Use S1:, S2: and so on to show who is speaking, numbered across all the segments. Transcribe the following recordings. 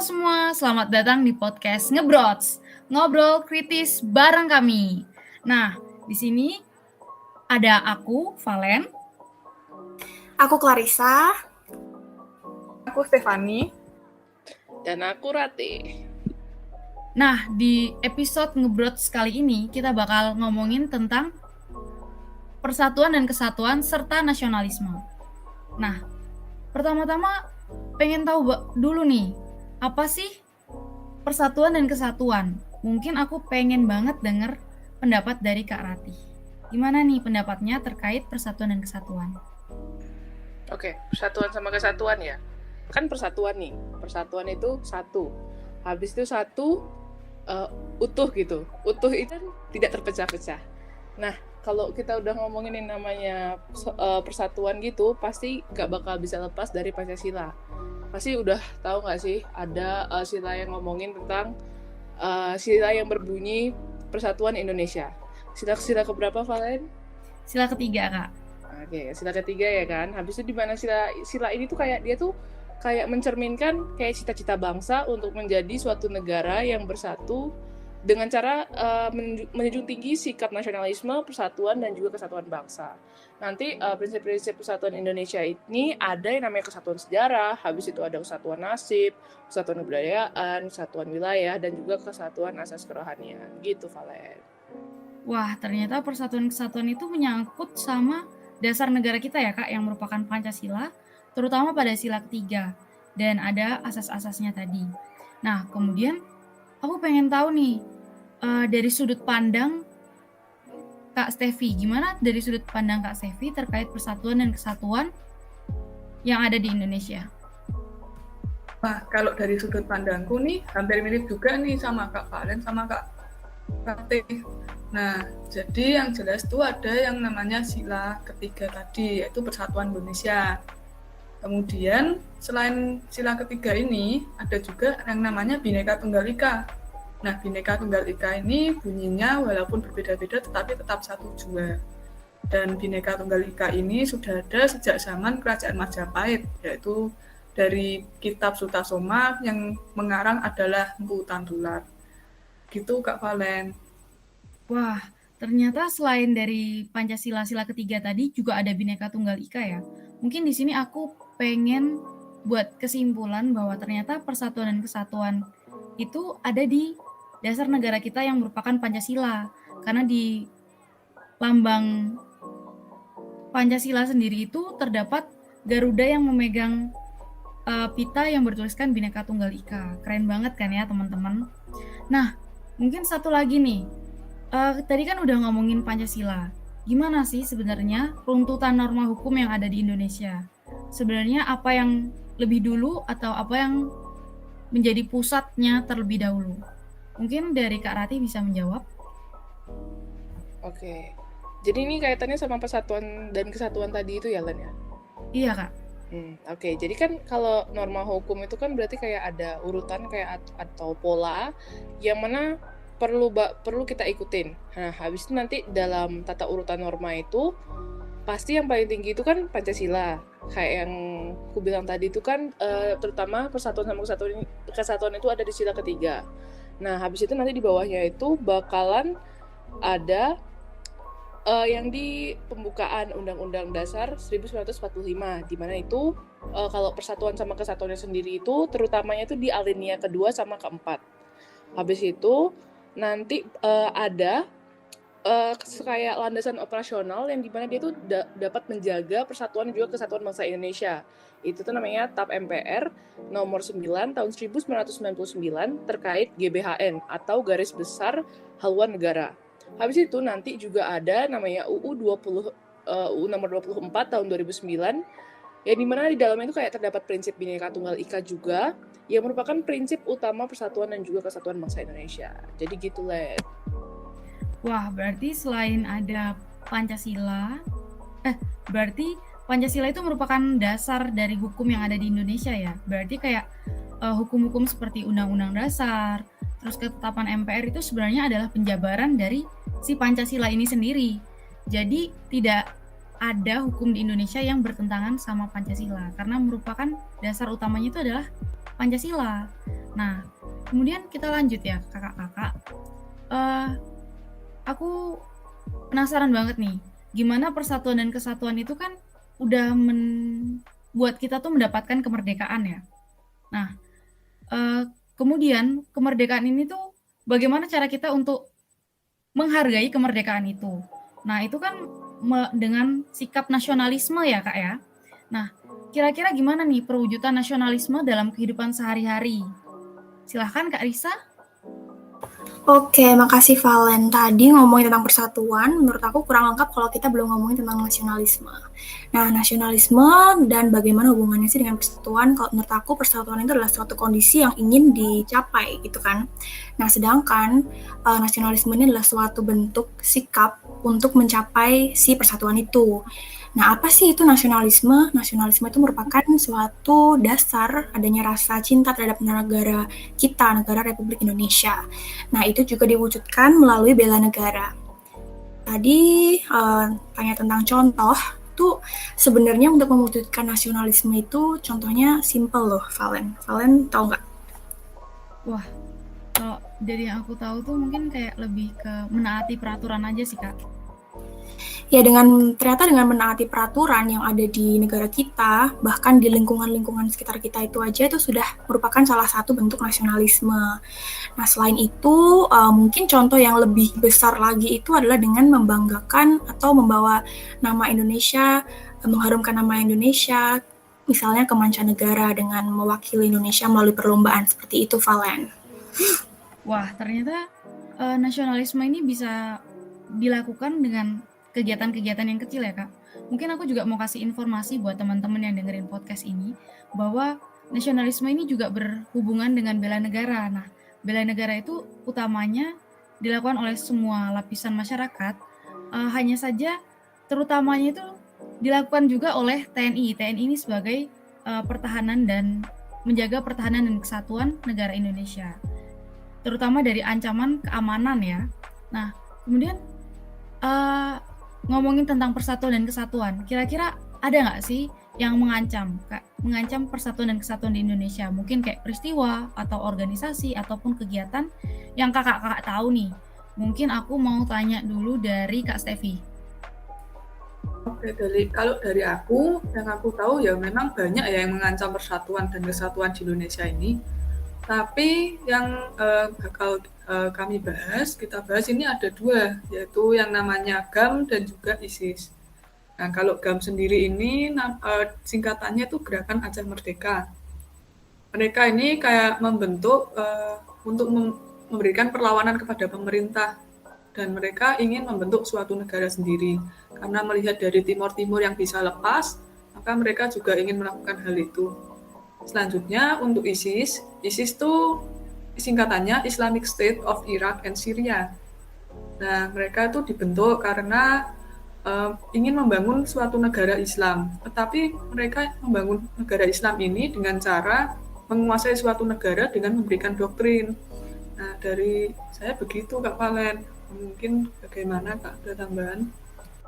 S1: semua, selamat datang di podcast Ngebrots, ngobrol kritis bareng kami. Nah, di sini ada aku, Valen.
S2: Aku Clarissa.
S3: Aku Stefani.
S4: Dan aku Rati.
S1: Nah, di episode Ngebrots kali ini kita bakal ngomongin tentang persatuan dan kesatuan serta nasionalisme. Nah, pertama-tama pengen tahu dulu nih, apa sih persatuan dan kesatuan? Mungkin aku pengen banget denger pendapat dari Kak Rati. Gimana nih pendapatnya terkait persatuan dan kesatuan?
S4: Oke, persatuan sama kesatuan ya. Kan persatuan nih, persatuan itu satu. Habis itu satu utuh gitu. Utuh itu kan tidak terpecah-pecah. Nah, kalau kita udah ngomongin yang namanya persatuan gitu, pasti gak bakal bisa lepas dari Pancasila. Pasti udah tahu nggak sih ada sila yang ngomongin tentang sila yang berbunyi Persatuan Indonesia. Sila keberapa, Valen?
S1: Sila ketiga, Kak.
S4: Oke, sila ketiga ya kan. Habis itu di mana sila ini tuh kayak dia tuh kayak mencerminkan kayak cita-cita bangsa untuk menjadi suatu negara yang bersatu dengan cara menjunjung tinggi sikap nasionalisme, persatuan dan juga kesatuan bangsa. Nanti prinsip-prinsip persatuan Indonesia ini ada yang namanya kesatuan sejarah, habis itu ada kesatuan nasib, kesatuan kebudayaan, kesatuan wilayah, dan juga kesatuan asas kerohanian. Gitu, Valen.
S1: Wah, ternyata persatuan kesatuan itu menyangkut sama dasar negara kita ya, Kak, yang merupakan Pancasila, terutama pada sila ketiga, dan ada asas-asasnya tadi. Nah, kemudian aku pengen tahu nih, dari sudut pandang Kak Stefi, gimana dari sudut pandang Kak Stefi terkait persatuan dan kesatuan yang ada di Indonesia?
S3: Nah, kalau dari sudut pandangku nih, hampir mirip juga nih sama Kak Valen sama Kak Rati. Nah, jadi yang jelas tuh ada yang namanya sila ketiga tadi, yaitu Persatuan Indonesia. Kemudian, selain sila ketiga ini, ada juga yang namanya Bhinneka Tunggal Ika. Nah, Bhinneka Tunggal Ika ini bunyinya walaupun berbeda-beda tetapi tetap satu jua. Dan Bhinneka Tunggal Ika ini sudah ada sejak zaman Kerajaan Majapahit, yaitu dari Kitab Sutasoma yang mengarang adalah Mpu Tantular. Gitu Kak Valen.
S1: Wah, ternyata selain dari Pancasila sila ketiga tadi juga ada Bhinneka Tunggal Ika ya. Mungkin di sini aku pengen buat kesimpulan bahwa ternyata persatuan dan kesatuan itu ada di dasar negara kita yang merupakan Pancasila. Karena di lambang Pancasila sendiri itu terdapat Garuda yang memegang pita yang bertuliskan Bhinneka Tunggal Ika. Keren banget kan ya teman-teman. Nah, mungkin satu lagi nih. Tadi kan udah ngomongin Pancasila. Gimana sih sebenarnya runtutan norma hukum yang ada di Indonesia? Sebenarnya apa yang lebih dulu atau apa yang menjadi pusatnya terlebih dahulu? Mungkin dari Kak Rati bisa menjawab.
S4: Oke. Jadi ini kaitannya sama persatuan dan kesatuan tadi itu ya, Len ya?
S1: Iya, Kak.
S4: Oke. Jadi kan kalau norma hukum itu kan berarti kayak ada urutan kayak atau pola yang mana perlu kita ikutin. Nah, habis itu nanti dalam tata urutan norma itu pasti yang paling tinggi itu kan Pancasila. Kayak yang aku bilang tadi itu kan terutama persatuan sama kesatuan itu ada di sila ketiga. Nah, habis itu nanti di bawahnya itu bakalan ada yang di pembukaan Undang-Undang Dasar 1945, di mana itu kalau persatuan sama kesatuannya sendiri itu terutamanya itu di alinea kedua sama keempat. Habis itu nanti ada kayak landasan operasional yang dimana dia tuh dapat menjaga persatuan juga kesatuan bangsa Indonesia. Itu tuh namanya TAP MPR nomor 9 tahun 1999 terkait GBHN atau Garis Besar Haluan Negara. Habis itu nanti juga ada namanya UU nomor 24 tahun 2009 yang dimana di dalamnya itu kayak terdapat prinsip Bhinneka Tunggal Ika juga yang merupakan prinsip utama persatuan dan juga kesatuan bangsa Indonesia. Jadi gitu, Len.
S1: Wah, berarti selain ada Pancasila, berarti Pancasila itu merupakan dasar dari hukum yang ada di Indonesia ya. Berarti kayak hukum-hukum seperti Undang-Undang Dasar, terus ketetapan MPR itu sebenarnya adalah penjabaran dari si Pancasila ini sendiri. Jadi tidak ada hukum di Indonesia yang bertentangan sama Pancasila karena merupakan dasar utamanya itu adalah Pancasila. Nah, kemudian kita lanjut ya kakak-kakak. Aku penasaran banget nih, gimana persatuan dan kesatuan itu kan udah buat kita tuh mendapatkan kemerdekaan ya. Nah, kemudian kemerdekaan ini tuh bagaimana cara kita untuk menghargai kemerdekaan itu. Nah, itu kan dengan sikap nasionalisme ya kak ya. Nah, kira-kira gimana nih perwujudan nasionalisme dalam kehidupan sehari-hari? Silahkan Kak Risa.
S2: Oke, makasih Valen. Tadi ngomongin tentang persatuan, menurut aku kurang lengkap kalau kita belum ngomongin tentang nasionalisme. Nah, nasionalisme dan bagaimana hubungannya sih dengan persatuan, kalau menurut aku persatuan itu adalah suatu kondisi yang ingin dicapai, gitu kan. Nah, sedangkan nasionalisme ini adalah suatu bentuk sikap untuk mencapai si persatuan itu. Nah, apa sih itu nasionalisme? Nasionalisme itu merupakan suatu dasar adanya rasa cinta terhadap negara kita, negara Republik Indonesia. Nah, itu juga diwujudkan melalui bela negara. Tadi tanya tentang contoh, tuh sebenarnya untuk mewujudkan nasionalisme itu contohnya simple loh, Valen. Valen tahu nggak?
S1: Wah, kalau dari yang aku tahu tuh mungkin kayak lebih ke menaati peraturan aja sih Kak.
S2: Ya ternyata dengan menaati peraturan yang ada di negara kita, bahkan di lingkungan-lingkungan sekitar kita itu aja itu sudah merupakan salah satu bentuk nasionalisme. Nah, selain itu, mungkin contoh yang lebih besar lagi itu adalah dengan membanggakan atau membawa nama Indonesia, mengharumkan nama Indonesia, misalnya ke mancanegara dengan mewakili Indonesia melalui perlombaan seperti itu, Valen.
S1: Wah, ternyata nasionalisme ini bisa dilakukan dengan kegiatan-kegiatan yang kecil ya Kak. Mungkin aku juga mau kasih informasi buat teman-teman yang dengerin podcast ini, bahwa nasionalisme ini juga berhubungan dengan bela negara. Nah, bela negara itu utamanya dilakukan oleh semua lapisan masyarakat, hanya saja terutamanya itu dilakukan juga oleh TNI. TNI ini sebagai pertahanan dan menjaga pertahanan dan kesatuan negara Indonesia, terutama dari ancaman keamanan ya. Nah, kemudian ngomongin tentang persatuan dan kesatuan, kira-kira ada nggak sih yang mengancam persatuan dan kesatuan di Indonesia? Mungkin kayak peristiwa atau organisasi ataupun kegiatan yang kakak-kakak tahu nih. Mungkin aku mau tanya dulu dari Kak Stevi.
S3: Oke, kalau dari aku, yang aku tahu ya memang banyak ya yang mengancam persatuan dan kesatuan di Indonesia ini. Tapi yang bakal kita bahas ini ada dua, yaitu yang namanya GAM dan juga ISIS. Nah, kalau GAM sendiri ini singkatannya itu Gerakan Aceh Merdeka. Mereka ini kayak membentuk untuk memberikan perlawanan kepada pemerintah, dan mereka ingin membentuk suatu negara sendiri. Karena melihat dari Timur yang bisa lepas, maka mereka juga ingin melakukan hal itu. Selanjutnya untuk ISIS itu singkatannya Islamic State of Iraq and Syria. Nah, mereka itu dibentuk karena ingin membangun suatu negara Islam. Tetapi mereka membangun negara Islam ini dengan cara menguasai suatu negara dengan memberikan doktrin. Nah, dari saya begitu Kak Valen. Mungkin bagaimana Kak, ada tambahan?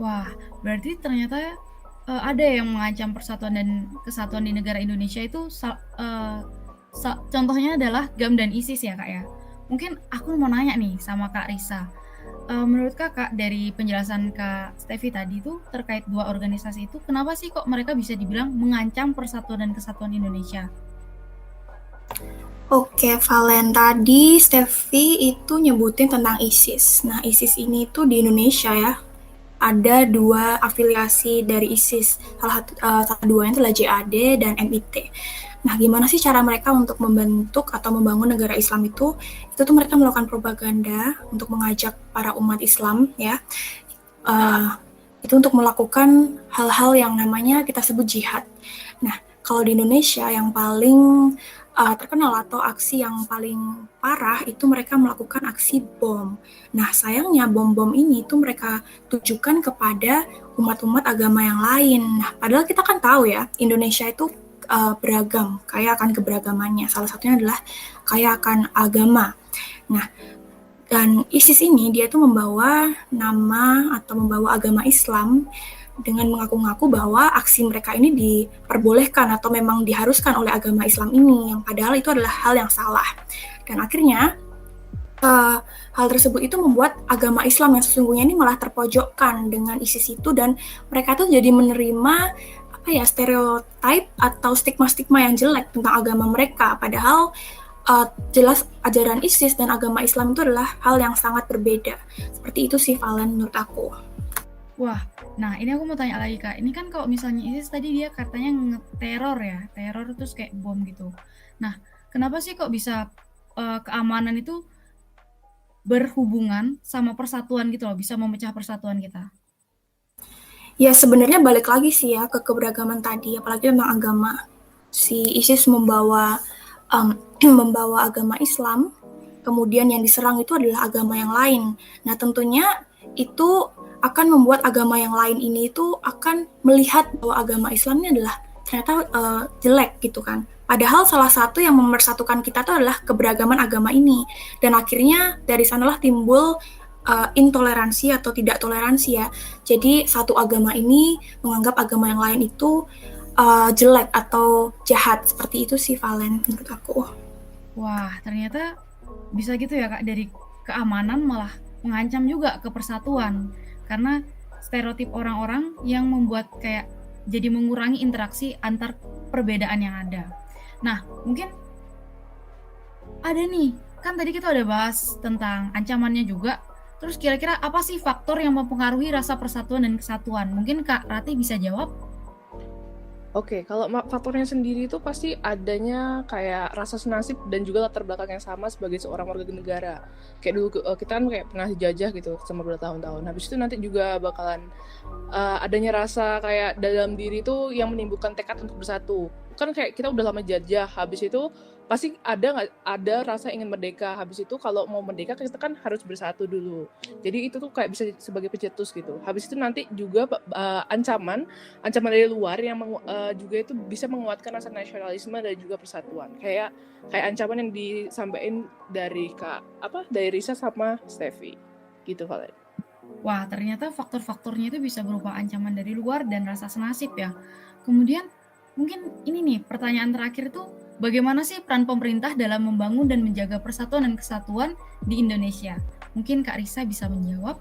S1: Wah, berarti ternyata ada yang mengancam persatuan dan kesatuan di negara Indonesia itu contohnya adalah GAM dan ISIS ya Kak ya. Mungkin aku mau nanya nih sama Kak Risa. Menurut Kakak dari penjelasan Kak Stevi tadi tuh terkait dua organisasi itu, kenapa sih kok mereka bisa dibilang mengancam persatuan dan kesatuan Indonesia?
S2: Oke, Valen, tadi Stevi itu nyebutin tentang ISIS. Nah, ISIS ini tuh di Indonesia ya, ada dua afiliasi dari ISIS. Salah duanya itu adalah JAD dan MIT. Nah, gimana sih cara mereka untuk membentuk atau membangun negara Islam itu? Itu tuh mereka melakukan propaganda untuk mengajak para umat Islam ya. Itu untuk melakukan hal-hal yang namanya kita sebut jihad. Nah, kalau di Indonesia yang paling terkenal atau aksi yang paling parah itu mereka melakukan aksi bom. Nah, sayangnya bom-bom ini tuh mereka tujukan kepada umat-umat agama yang lain. Nah, padahal kita kan tahu ya, Indonesia itu beragam, kaya akan keberagamannya. Salah satunya adalah kaya akan agama. Nah, dan ISIS ini dia tuh membawa nama atau membawa agama Islam dengan mengaku-ngaku bahwa aksi mereka ini diperbolehkan atau memang diharuskan oleh agama Islam ini, yang padahal itu adalah hal yang salah. Dan akhirnya hal tersebut itu membuat agama Islam yang sesungguhnya ini malah terpojokkan dengan ISIS itu, dan mereka tuh jadi menerima stereotip atau stigma-stigma yang jelek tentang agama mereka, padahal jelas ajaran ISIS dan agama Islam itu adalah hal yang sangat berbeda. Seperti itu sih Valen menurut aku.
S1: Wah, nah ini aku mau tanya lagi Kak. Ini kan kalau misalnya ISIS tadi dia katanya ngeteror ya, teror terus kayak bom gitu. Nah, kenapa sih kok bisa keamanan itu berhubungan sama persatuan gitu loh, bisa memecah persatuan kita?
S2: Ya sebenarnya balik lagi sih ya ke keberagaman tadi, apalagi tentang agama. Si ISIS membawa membawa agama Islam, kemudian yang diserang itu adalah agama yang lain. Nah tentunya itu akan membuat agama yang lain ini itu akan melihat bahwa agama Islam ini adalah ternyata jelek gitu kan. Padahal salah satu yang memersatukan kita itu adalah keberagaman agama ini. Dan akhirnya dari sanalah timbul intoleransi atau tidak toleransi ya. Jadi satu agama ini menganggap agama yang lain itu jelek atau jahat. Seperti itu sih Valen menurut aku.
S1: Wah, ternyata bisa gitu ya Kak, dari keamanan malah mengancam juga ke persatuan. Karena stereotip orang-orang yang membuat kayak jadi mengurangi interaksi antar perbedaan yang ada. Nah, mungkin ada nih, kan tadi kita udah bahas tentang ancamannya juga. Terus kira-kira apa sih faktor yang mempengaruhi rasa persatuan dan kesatuan? Mungkin Kak Rati bisa jawab?
S4: Oke, kalau faktornya sendiri itu pasti adanya kayak rasa senasib dan juga latar belakang yang sama sebagai seorang warga negara. Kayak dulu kita kan kayak pernah dijajah gitu sama bertahun-tahun. Habis itu nanti juga bakalan adanya rasa kayak dalam diri itu yang menimbulkan tekad untuk bersatu. Kan kayak kita udah lama jajah, habis itu pasti ada rasa ingin merdeka. Habis itu kalau mau merdeka kita kan harus bersatu dulu. Jadi itu tuh kayak bisa sebagai pencetus gitu. Habis itu nanti juga ancaman dari luar yang juga itu bisa menguatkan rasa nasionalisme dan juga persatuan. Kayak ancaman yang disampaikan dari dari Risa sama Steffi. Gitu Valen.
S1: Wah, ternyata faktor-faktornya itu bisa berupa ancaman dari luar dan rasa senasib ya. Kemudian mungkin ini nih pertanyaan terakhir itu, bagaimana sih peran pemerintah dalam membangun dan menjaga persatuan dan kesatuan di Indonesia? Mungkin Kak Risa bisa menjawab.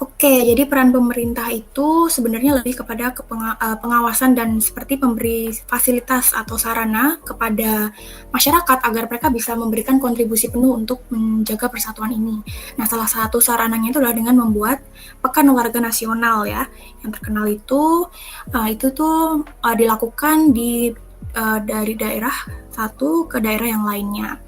S2: Oke, jadi peran pemerintah itu sebenarnya lebih kepada pengawasan dan seperti memberi fasilitas atau sarana kepada masyarakat agar mereka bisa memberikan kontribusi penuh untuk menjaga persatuan ini. Nah, salah satu sarananya itu adalah dengan membuat Pekan Olahraga Nasional ya. Yang terkenal itu tuh dilakukan dari daerah satu ke daerah yang lainnya.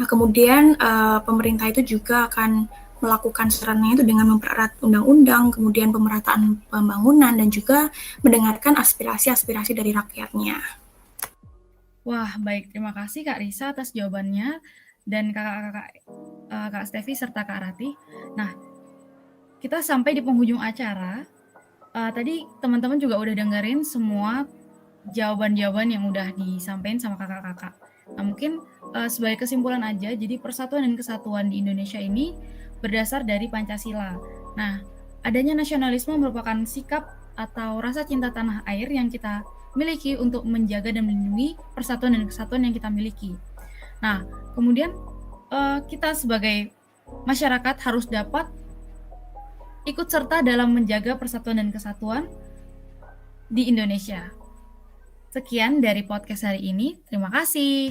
S2: Nah, kemudian pemerintah itu juga akan melakukan sarannya itu dengan mempererat undang-undang, kemudian pemerataan pembangunan, dan juga mendengarkan aspirasi-aspirasi dari rakyatnya.
S1: Wah, baik. Terima kasih Kak Risa atas jawabannya, dan Kak Steffi serta Kak Rati. Nah, kita sampai di penghujung acara. Tadi teman-teman juga udah dengerin semua jawaban-jawaban yang udah disampaikan sama kakak-kakak. Nah, mungkin sebagai kesimpulan aja, jadi persatuan dan kesatuan di Indonesia ini berdasar dari Pancasila. Nah, adanya nasionalisme merupakan sikap atau rasa cinta tanah air yang kita miliki untuk menjaga dan melindungi persatuan dan kesatuan yang kita miliki. Nah, kemudian kita sebagai masyarakat harus dapat ikut serta dalam menjaga persatuan dan kesatuan di Indonesia. Sekian dari podcast hari ini. Terima kasih.